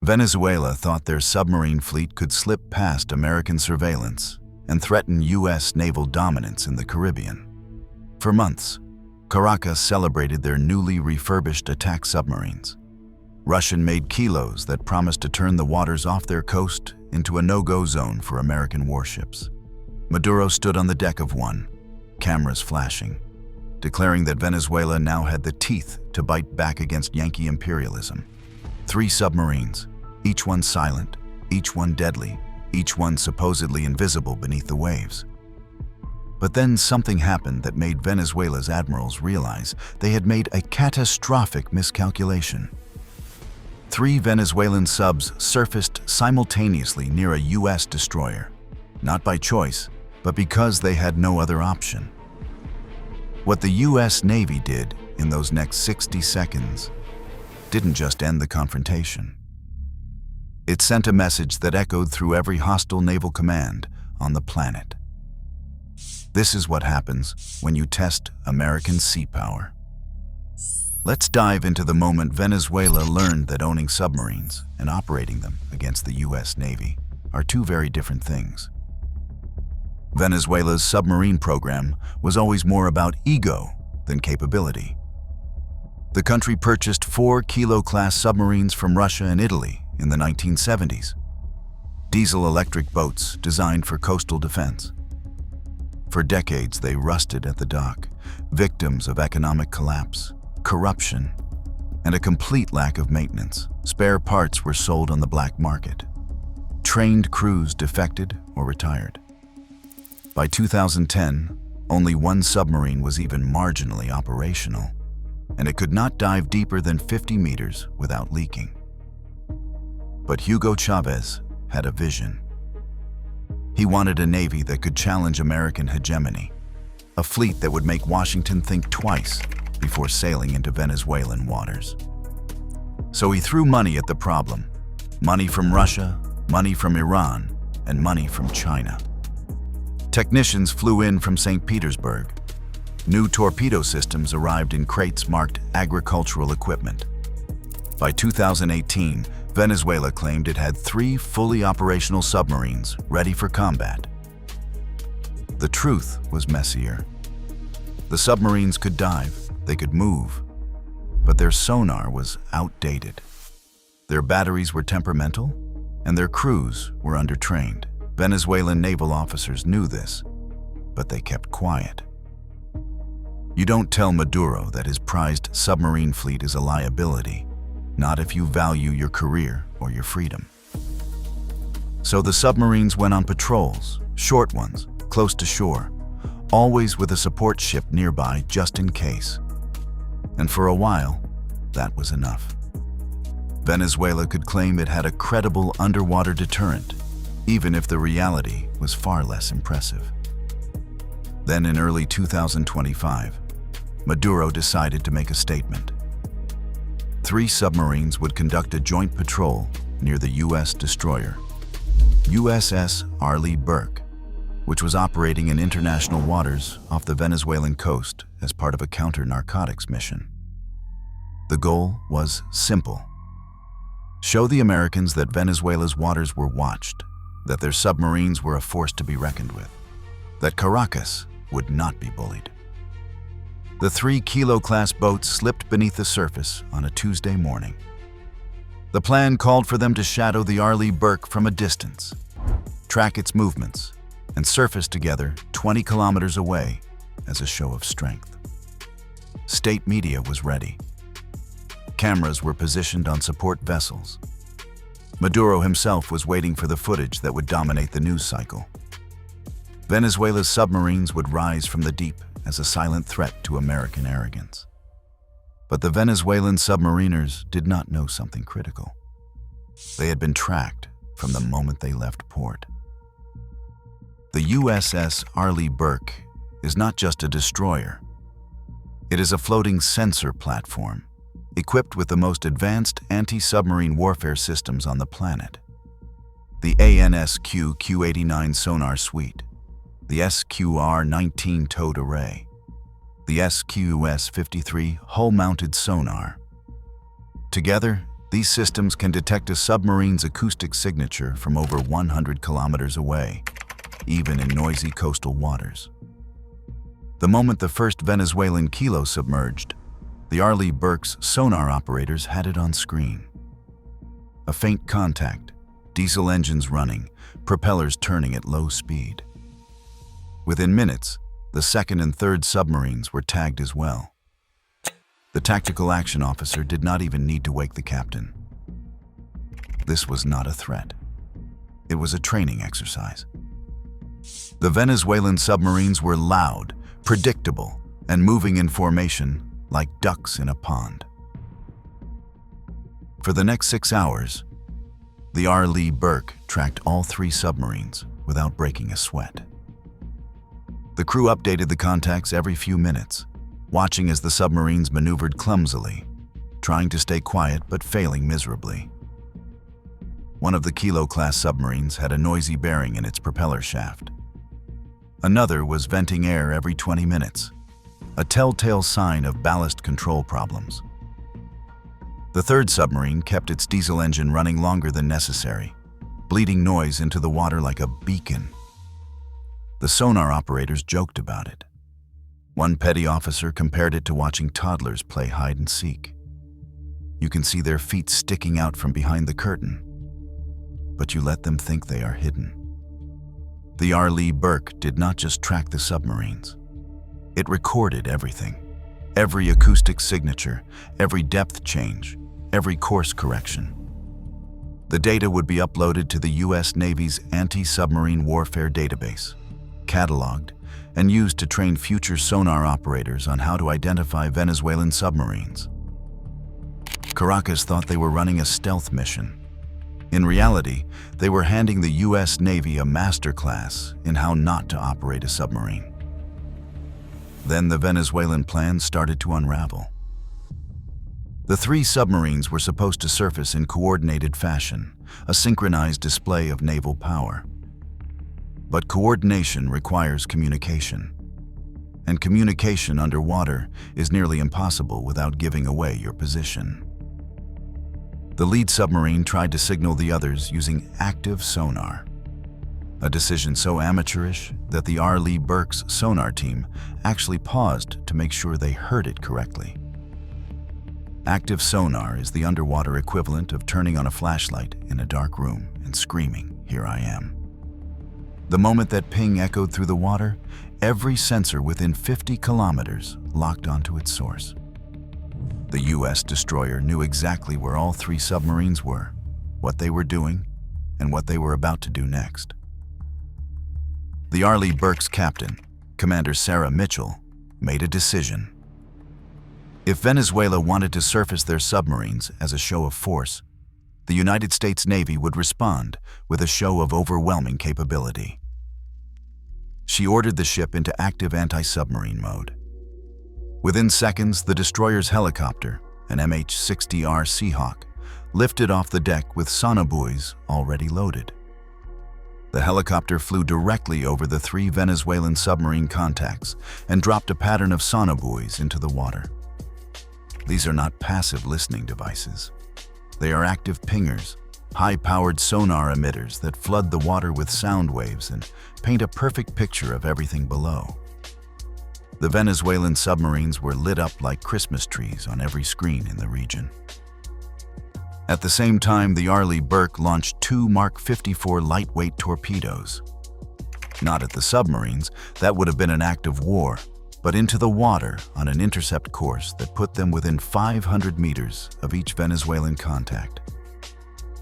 Venezuela thought their submarine fleet could slip past American surveillance and threaten U.S. naval dominance in the Caribbean. For months, Caracas celebrated their newly refurbished attack submarines. Russian-made Kilos that promised to turn the waters off their coast into a no-go zone for American warships. Maduro stood on the deck of one, cameras flashing, declaring that Venezuela now had the teeth to bite back against Yankee imperialism. 3 submarines, each one silent, each one deadly, each one supposedly invisible beneath the waves. But then something happened that made Venezuela's admirals realize they had made a catastrophic miscalculation. 3 Venezuelan subs surfaced simultaneously near a U.S. destroyer, not by choice, but because they had no other option. What the U.S. Navy did in those next 60 seconds didn't just end the confrontation. It sent a message that echoed through every hostile naval command on the planet. This is what happens when you test American sea power. Let's dive into the moment Venezuela learned that owning submarines and operating them against the U.S. Navy are 2 very different things. Venezuela's submarine program was always more about ego than capability. The country purchased 4 Kilo-class submarines from Russia and Italy in the 1970s, diesel-electric boats designed for coastal defense. For decades, they rusted at the dock, victims of economic collapse, corruption, and a complete lack of maintenance. Spare parts were sold on the black market. Trained crews defected or retired. By 2010, only 1 submarine was even marginally operational, and it could not dive deeper than 50 meters without leaking. But Hugo Chavez had a vision. He wanted a navy that could challenge American hegemony, a fleet that would make Washington think twice before sailing into Venezuelan waters. So he threw money at the problem. Money from Russia, money from Iran, and money from China. Technicians flew in from St. Petersburg. New torpedo systems arrived in crates marked agricultural equipment. By 2018, Venezuela claimed it had 3 fully operational submarines ready for combat. The truth was messier. The submarines could dive, they could move, but their sonar was outdated. Their batteries were temperamental, and their crews were undertrained. Venezuelan naval officers knew this, but they kept quiet. You don't tell Maduro that his prized submarine fleet is a liability, not if you value your career or your freedom. So the submarines went on patrols, short ones, close to shore, always with a support ship nearby just in case. And for a while, that was enough. Venezuela could claim it had a credible underwater deterrent, even if the reality was far less impressive. Then in early 2025, Maduro decided to make a statement. 3 submarines would conduct a joint patrol near the U.S. destroyer, USS Arleigh Burke, which was operating in international waters off the Venezuelan coast as part of a counter-narcotics mission. The goal was simple: show the Americans that Venezuela's waters were watched, that their submarines were a force to be reckoned with, that Caracas would not be bullied. The 3 Kilo-class boats slipped beneath the surface on a Tuesday morning. The plan called for them to shadow the Arleigh Burke from a distance, track its movements, and surface together 20 kilometers away as a show of strength. State media was ready. Cameras were positioned on support vessels. Maduro himself was waiting for the footage that would dominate the news cycle. Venezuela's submarines would rise from the deep as a silent threat to American arrogance. But the Venezuelan submariners did not know something critical. They had been tracked from the moment they left port. The USS Arleigh Burke is not just a destroyer. It is a floating sensor platform, equipped with the most advanced anti-submarine warfare systems on the planet. The ANSQ Q-89 sonar suite, the SQR-19 towed array, the SQS-53 hull-mounted sonar. Together, These systems can detect a submarine's acoustic signature from over 100 kilometers away, even in noisy coastal waters. The moment the first Venezuelan Kilo submerged, the Arleigh Burke's sonar operators had it on screen. A faint contact, diesel engines running, propellers turning at low speed. Within minutes, the second and third submarines were tagged as well. The tactical action officer did not even need to wake the captain. This was not a threat. It was a training exercise. The Venezuelan submarines were loud, predictable, and moving in formation like ducks in a pond. For the next 6 hours, the Arleigh Burke tracked all 3 submarines without breaking a sweat. The crew updated the contacts every few minutes, watching as the submarines maneuvered clumsily, trying to stay quiet but failing miserably. One of the Kilo-class submarines had a noisy bearing in its propeller shaft. Another was venting air every 20 minutes, a telltale sign of ballast control problems. The third submarine kept its diesel engine running longer than necessary, bleeding noise into the water like a beacon. The sonar operators joked about it. One petty officer compared it to watching toddlers play hide and seek. You can see their feet sticking out from behind the curtain, but you let them think they are hidden. The Arleigh Burke did not just track the submarines. It recorded everything. Every acoustic signature, every depth change, every course correction. The data would be uploaded to the U.S. Navy's anti-submarine warfare database, cataloged, and used to train future sonar operators on how to identify Venezuelan submarines. Caracas thought they were running a stealth mission. In reality, they were handing the U.S. Navy a masterclass in how not to operate a submarine. Then the Venezuelan plan started to unravel. The 3 submarines were supposed to surface in coordinated fashion, a synchronized display of naval power. But coordination requires communication, and communication underwater is nearly impossible without giving away your position. The lead submarine tried to signal the others using active sonar, a decision so amateurish that the Arleigh Burke's sonar team actually paused to make sure they heard it correctly. Active sonar is the underwater equivalent of turning on a flashlight in a dark room and screaming, "Here I am." The moment that ping echoed through the water, every sensor within 50 kilometers locked onto its source. The U.S. destroyer knew exactly where all 3 submarines were, what they were doing, and what they were about to do next. The Arleigh Burke's captain, Commander Sarah Mitchell, made a decision. If Venezuela wanted to surface their submarines as a show of force, the United States Navy would respond with a show of overwhelming capability. She ordered the ship into active anti-submarine mode. Within seconds, the destroyer's helicopter, an MH-60R Seahawk, lifted off the deck with sonobuoys already loaded. The helicopter flew directly over the 3 Venezuelan submarine contacts and dropped a pattern of sonobuoys into the water. These are not passive listening devices. They are active pingers, high-powered sonar emitters that flood the water with sound waves and paint a perfect picture of everything below. The Venezuelan submarines were lit up like Christmas trees on every screen in the region. At the same time, the Arleigh Burke launched 2 Mark 54 lightweight torpedoes. Not at the submarines, that would have been an act of war, but into the water on an intercept course that put them within 500 meters of each Venezuelan contact.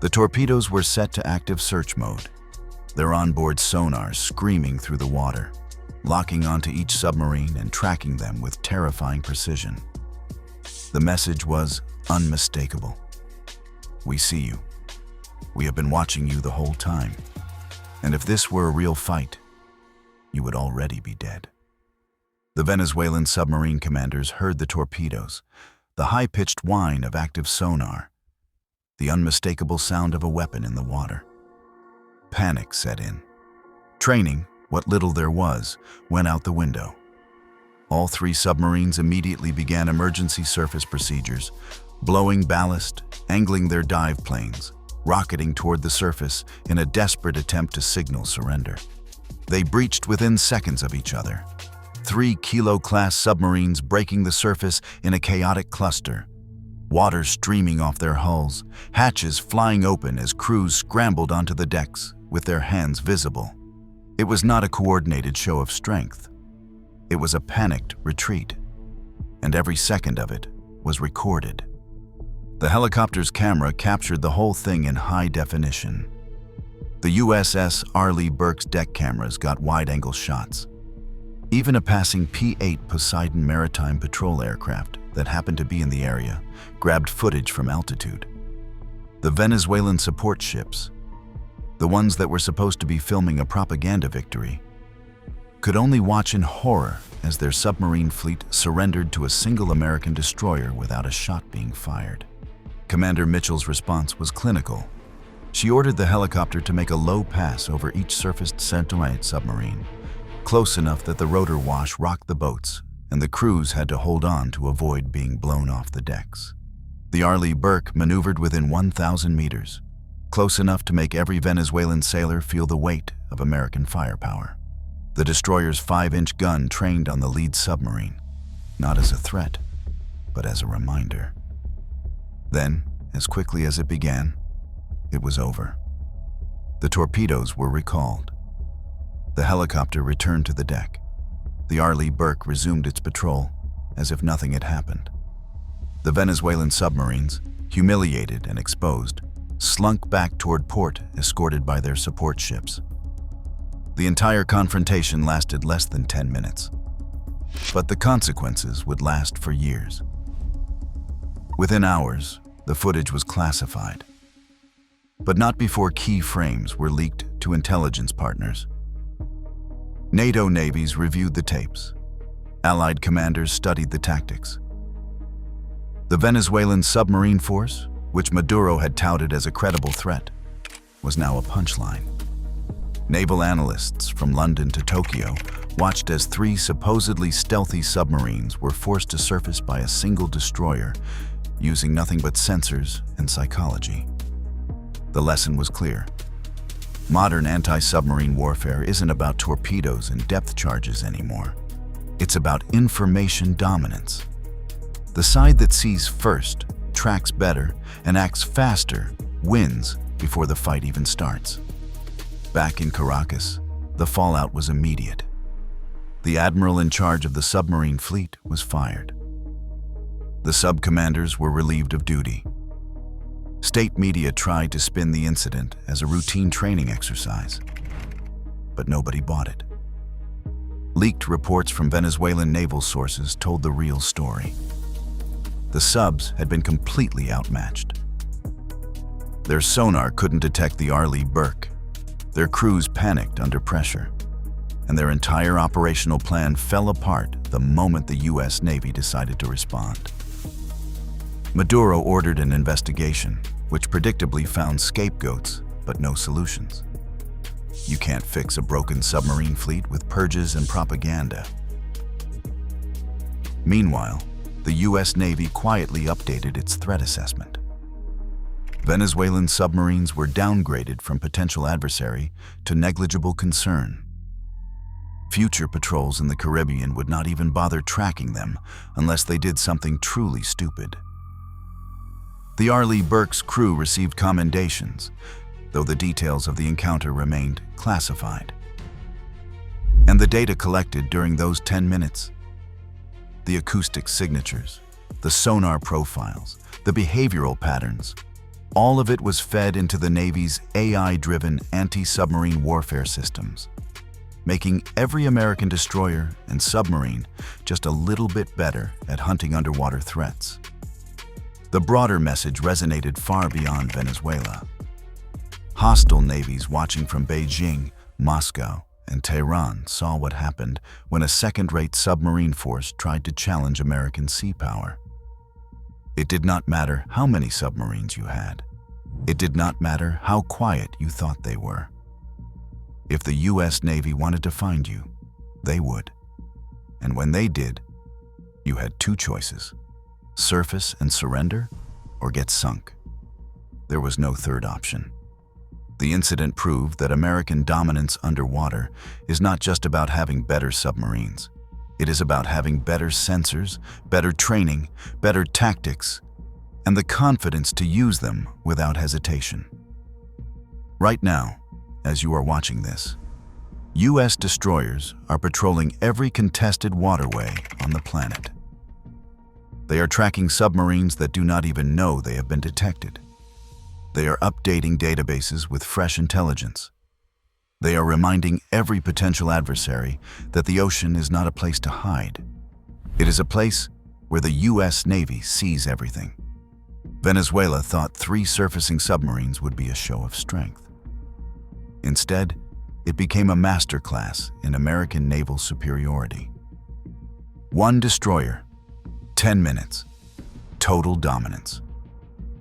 The torpedoes were set to active search mode, their onboard sonar screaming through the water, locking onto each submarine and tracking them with terrifying precision. The message was unmistakable. "We see you. We have been watching you the whole time. And if this were a real fight, you would already be dead." The Venezuelan submarine commanders heard the torpedoes, the high-pitched whine of active sonar, the unmistakable sound of a weapon in the water. Panic set in. Training, what little there was, went out the window. All 3 submarines immediately began emergency surface procedures, blowing ballast, angling their dive planes, rocketing toward the surface in a desperate attempt to signal surrender. They breached within seconds of each other. 3 Kilo-class submarines breaking the surface in a chaotic cluster, water streaming off their hulls, hatches flying open as crews scrambled onto the decks with their hands visible. It was not a coordinated show of strength. It was a panicked retreat, and every second of it was recorded. The helicopter's camera captured the whole thing in high definition. The USS Arleigh Burke's deck cameras got wide-angle shots. Even a passing P-8 Poseidon maritime patrol aircraft that happened to be in the area grabbed footage from altitude. The Venezuelan support ships, the ones that were supposed to be filming a propaganda victory, could only watch in horror as their submarine fleet surrendered to a single American destroyer without a shot being fired. Commander Mitchell's response was clinical. She ordered the helicopter to make a low pass over each surfaced submarine submarine, close enough that the rotor wash rocked the boats, and the crews had to hold on to avoid being blown off the decks. The Arleigh Burke maneuvered within 1,000 meters, close enough to make every Venezuelan sailor feel the weight of American firepower. The destroyer's 5-inch gun trained on the lead submarine, not as a threat, but as a reminder. Then, as quickly as it began, it was over. The torpedoes were recalled. The helicopter returned to the deck. The Arleigh Burke resumed its patrol as if nothing had happened. The Venezuelan submarines, humiliated and exposed, slunk back toward port, escorted by their support ships. The entire confrontation lasted less than 10 minutes, but the consequences would last for years. Within hours, the footage was classified, but not before key frames were leaked to intelligence partners. NATO navies reviewed the tapes. Allied commanders studied the tactics. The Venezuelan submarine force, which Maduro had touted as a credible threat, was now a punchline. Naval analysts from London to Tokyo watched as 3 supposedly stealthy submarines were forced to surface by a single destroyer, using nothing but sensors and psychology. The lesson was clear. Modern anti-submarine warfare isn't about torpedoes and depth charges anymore. It's about information dominance. The side that sees first, tracks better, and acts faster wins before the fight even starts. Back in Caracas, the fallout was immediate. The admiral in charge of the submarine fleet was fired. The sub-commanders were relieved of duty. State media tried to spin the incident as a routine training exercise, but nobody bought it. Leaked reports from Venezuelan naval sources told the real story. The subs had been completely outmatched. Their sonar couldn't detect the Arleigh Burke. Their crews panicked under pressure, and their entire operational plan fell apart the moment the U.S. Navy decided to respond. Maduro ordered an investigation, which predictably found scapegoats, but no solutions. You can't fix a broken submarine fleet with purges and propaganda. Meanwhile, the U.S. Navy quietly updated its threat assessment. Venezuelan submarines were downgraded from potential adversary to negligible concern. Future patrols in the Caribbean would not even bother tracking them unless they did something truly stupid. The Arleigh Burke's crew received commendations, though the details of the encounter remained classified. And the data collected during those 10 minutes, the acoustic signatures, the sonar profiles, the behavioral patterns, all of it was fed into the Navy's AI-driven anti-submarine warfare systems, making every American destroyer and submarine just a little bit better at hunting underwater threats. The broader message resonated far beyond Venezuela. Hostile navies watching from Beijing, Moscow, and Tehran saw what happened when a second-rate submarine force tried to challenge American sea power. It did not matter how many submarines you had. It did not matter how quiet you thought they were. If the U.S. Navy wanted to find you, they would. And when they did, you had 2 choices: surface and surrender, or get sunk. There was no third option. The incident proved that American dominance underwater is not just about having better submarines. It is about having better sensors, better training, better tactics, and the confidence to use them without hesitation. Right now, as you are watching this, U.S. destroyers are patrolling every contested waterway on the planet. They are tracking submarines that do not even know they have been detected. They are updating databases with fresh intelligence. They are reminding every potential adversary that the ocean is not a place to hide. It is a place where the U.S. Navy sees everything. Venezuela thought 3 surfacing submarines would be a show of strength. Instead, it became a masterclass in American naval superiority. 1 destroyer, 10 minutes, total dominance.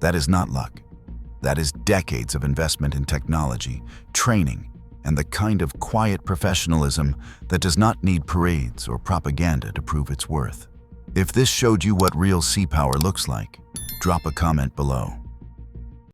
That is not luck. That is decades of investment in technology, training, and the kind of quiet professionalism that does not need parades or propaganda to prove its worth. If this showed you what real sea power looks like, drop a comment below.